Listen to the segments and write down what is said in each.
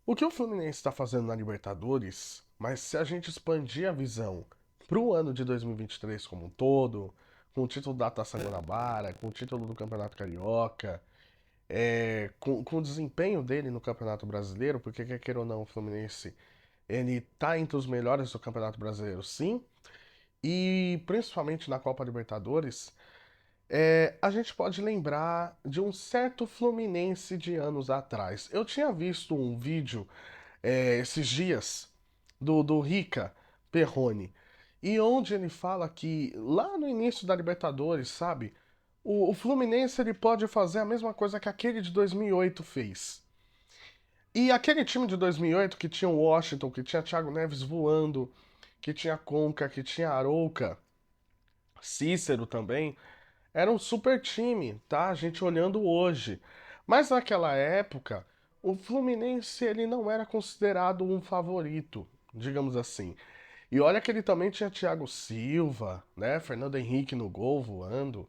O que o Fluminense está fazendo na Libertadores, mas se a gente expandir a visão para o ano de 2023 como um todo, com o título da Taça Guanabara, com o título do Campeonato Carioca, com o desempenho dele no Campeonato Brasileiro, porque quer queira ou não, o Fluminense ele tá entre os melhores do Campeonato Brasileiro, sim, e principalmente na Copa Libertadores, a gente pode lembrar de um certo Fluminense de anos atrás. Eu tinha visto um vídeo esses dias do Rica Perrone, e onde ele fala que lá no início da Libertadores, sabe, o Fluminense ele pode fazer a mesma coisa que aquele de 2008 fez. E aquele time de 2008 que tinha o Washington, que tinha Thiago Neves voando, que tinha Conca, que tinha Arouca, Cícero também, era um super time, tá? A gente olhando hoje. Mas naquela época, o Fluminense ele não era considerado um favorito, digamos assim. E olha que ele também tinha Thiago Silva, né? Fernando Henrique no gol voando.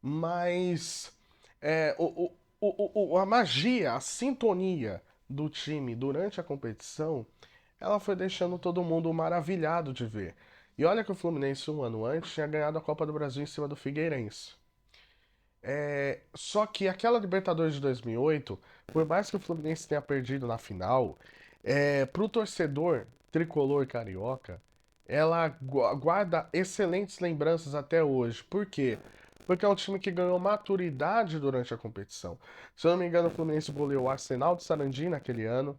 Mas a magia, a sintonia do time durante a competição, ela foi deixando todo mundo maravilhado de ver. E olha que o Fluminense, um ano antes, tinha ganhado a Copa do Brasil em cima do Figueirense. Só que aquela Libertadores de 2008, por mais que o Fluminense tenha perdido na final, pro torcedor tricolor carioca, ela guarda excelentes lembranças até hoje. Por quê? Porque é um time que ganhou maturidade durante a competição. Se eu não me engano, o Fluminense goleou o Arsenal de Sarandi naquele ano.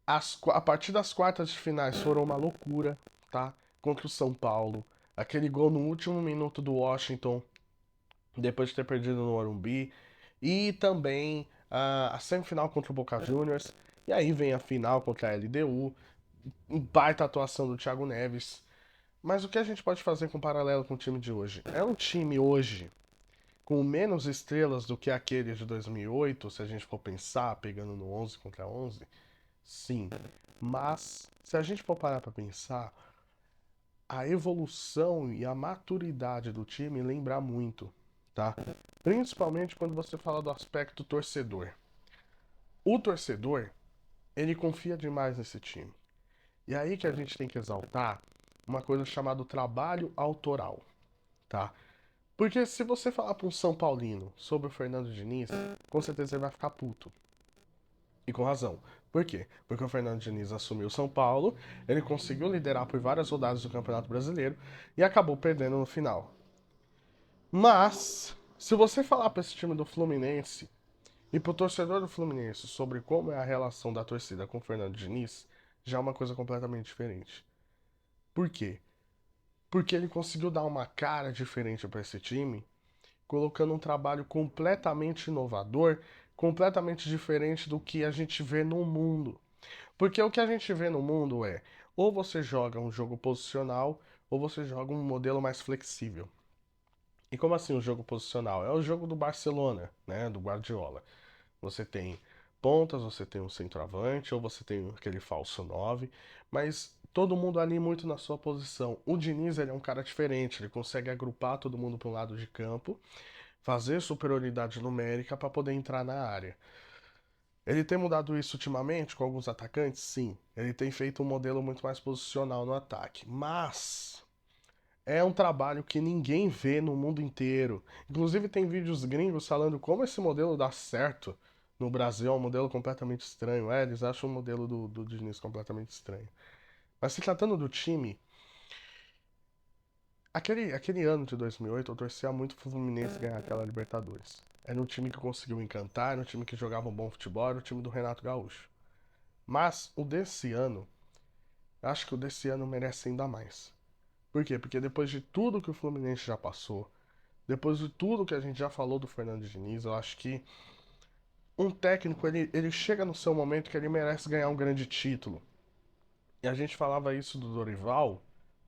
A partir das quartas de finais foram uma loucura, tá? Contra o São Paulo. Aquele gol no último minuto do Washington depois de ter perdido no Morumbi, e também a semifinal contra o Boca Juniors, e aí vem a final contra a LDU, baita atuação do Thiago Neves. Mas o que a gente pode fazer com paralelo com o time de hoje? É um time hoje com menos estrelas do que aquele de 2008, se a gente for pensar, pegando no 11 contra 11? Sim. Mas, se a gente for parar para pensar, a evolução e a maturidade do time lembra muito, tá? Principalmente quando você fala do aspecto torcedor. O torcedor, ele confia demais nesse time. E aí que a gente tem que exaltar uma coisa chamada trabalho autoral, tá? Porque se você falar para um São Paulino sobre o Fernando Diniz, com certeza ele vai ficar puto. E com razão. Por quê? Porque o Fernando Diniz assumiu o São Paulo, ele conseguiu liderar por várias rodadas do Campeonato Brasileiro e acabou perdendo no final. Mas, se você falar para esse time do Fluminense e pro torcedor do Fluminense sobre como é a relação da torcida com o Fernando Diniz, já é uma coisa completamente diferente. Por quê? Porque ele conseguiu dar uma cara diferente para esse time, colocando um trabalho completamente inovador, completamente diferente do que a gente vê no mundo. Porque o que a gente vê no mundo é ou você joga um jogo posicional ou você joga um modelo mais flexível. E como assim o jogo posicional? É o jogo do Barcelona, né, do Guardiola. Você tem pontas, você tem um centroavante, ou você tem aquele falso 9, mas todo mundo ali muito na sua posição. O Diniz ele é um cara diferente, ele consegue agrupar todo mundo para um lado de campo, fazer superioridade numérica para poder entrar na área. Ele tem mudado isso ultimamente com alguns atacantes? Sim. Ele tem feito um modelo muito mais posicional no ataque, mas é um trabalho que ninguém vê no mundo inteiro. Inclusive, tem vídeos gringos falando como esse modelo dá certo no Brasil. É um modelo completamente estranho. Eles acham o modelo do Diniz completamente estranho. Mas se tratando do time, aquele ano de 2008 eu torcia muito pro Fluminense ganhar aquela Libertadores. Era um time que conseguiu encantar, era um time que jogava um bom futebol, era o time do Renato Gaúcho. Mas o desse ano, acho que o desse ano merece ainda mais. Por quê? Porque depois de tudo que o Fluminense já passou, depois de tudo que a gente já falou do Fernando Diniz, eu acho que um técnico ele chega no seu momento que ele merece ganhar um grande título. E a gente falava isso do Dorival,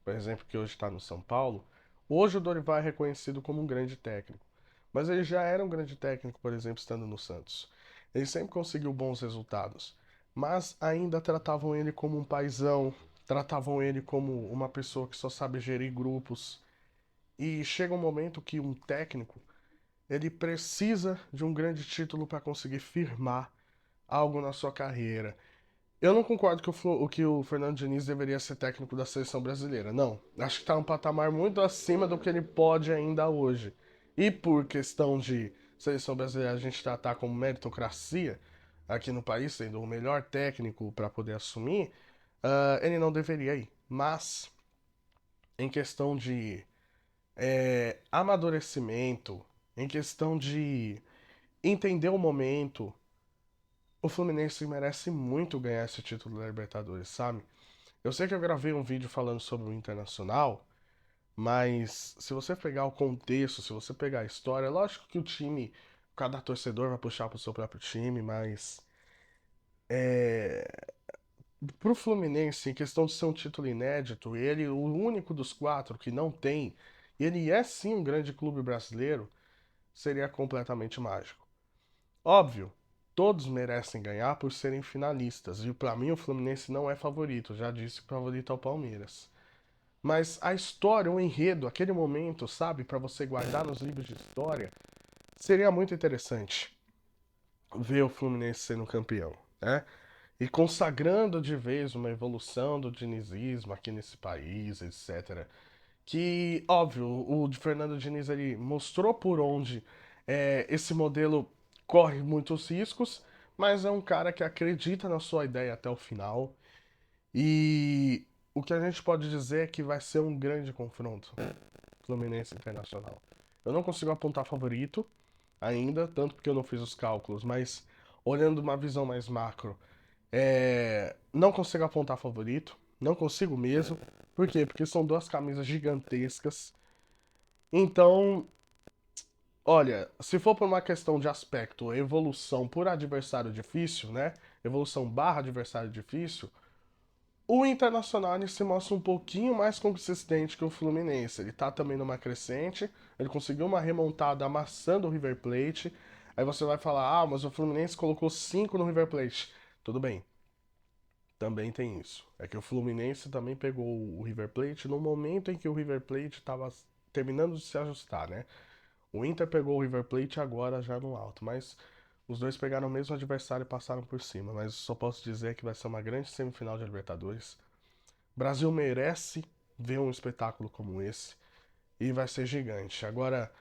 por exemplo, que hoje está no São Paulo. Hoje o Dorival é reconhecido como um grande técnico. Mas ele já era um grande técnico, por exemplo, estando no Santos. Ele sempre conseguiu bons resultados. Mas ainda tratavam ele como um paizão, tratavam ele como uma pessoa que só sabe gerir grupos. E chega um momento que um técnico ele precisa de um grande título para conseguir firmar algo na sua carreira. Eu não concordo que que o Fernando Diniz deveria ser técnico da seleção brasileira. Não. Acho que está um patamar muito acima do que ele pode ainda hoje. E por questão de seleção brasileira a gente tratar como meritocracia aqui no país, sendo o melhor técnico para poder assumir, ele não deveria ir. Mas, em questão de amadurecimento, em questão de entender o momento, o Fluminense merece muito ganhar esse título da Libertadores, sabe? Eu sei que eu gravei um vídeo falando sobre o Internacional, mas se você pegar o contexto, se você pegar a história, é lógico que o time, cada torcedor vai puxar pro seu próprio time, mas pro Fluminense, em questão de ser um título inédito, ele, o único dos quatro que não tem, e ele é sim um grande clube brasileiro, seria completamente mágico. Óbvio, todos merecem ganhar por serem finalistas, e pra mim o Fluminense não é favorito, já disse que o favorito é o Palmeiras. Mas a história, o enredo, aquele momento, sabe, pra você guardar nos livros de história, seria muito interessante ver o Fluminense sendo campeão, né? E consagrando de vez uma evolução do dinizismo aqui nesse país, etc. Que, óbvio, o de Fernando Diniz ele mostrou por onde esse modelo corre muitos riscos, mas é um cara que acredita na sua ideia até o final. E o que a gente pode dizer é que vai ser um grande confronto Fluminense Internacional. Eu não consigo apontar favorito ainda, tanto porque eu não fiz os cálculos, mas olhando uma visão mais macro, não consigo apontar favorito, não consigo mesmo. Por quê? Porque são duas camisas gigantescas. Então, olha, se for por uma questão de aspecto, evolução por adversário difícil, né? Evolução barra adversário difícil, o Internacional ele se mostra um pouquinho mais consistente que o Fluminense. Ele tá também numa crescente, ele conseguiu uma remontada amassando o River Plate. Aí você vai falar, ah, mas o Fluminense colocou 5 no River Plate. Tudo bem, também tem isso. É que o Fluminense também pegou o River Plate no momento em que o River Plate estava terminando de se ajustar, né? O Inter pegou o River Plate agora já no alto, mas os dois pegaram o mesmo adversário e passaram por cima. Mas só posso dizer que vai ser uma grande semifinal de Libertadores. O Brasil merece ver um espetáculo como esse e vai ser gigante. Agora,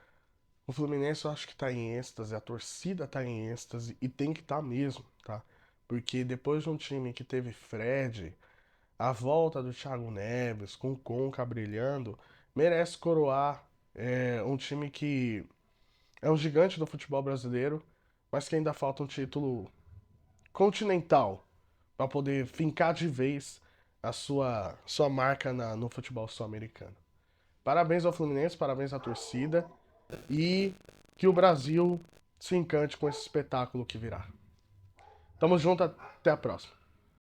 o Fluminense eu acho que tá em êxtase, a torcida tá em êxtase e tem que estar tá mesmo, tá? Porque depois de um time que teve Fred, a volta do Thiago Neves, com o Conca brilhando, merece coroar um time que é um gigante do futebol brasileiro, mas que ainda falta um título continental para poder fincar de vez a sua marca no futebol sul-americano. Parabéns ao Fluminense, parabéns à torcida e que o Brasil se encante com esse espetáculo que virá. Tamo junto, até a próxima.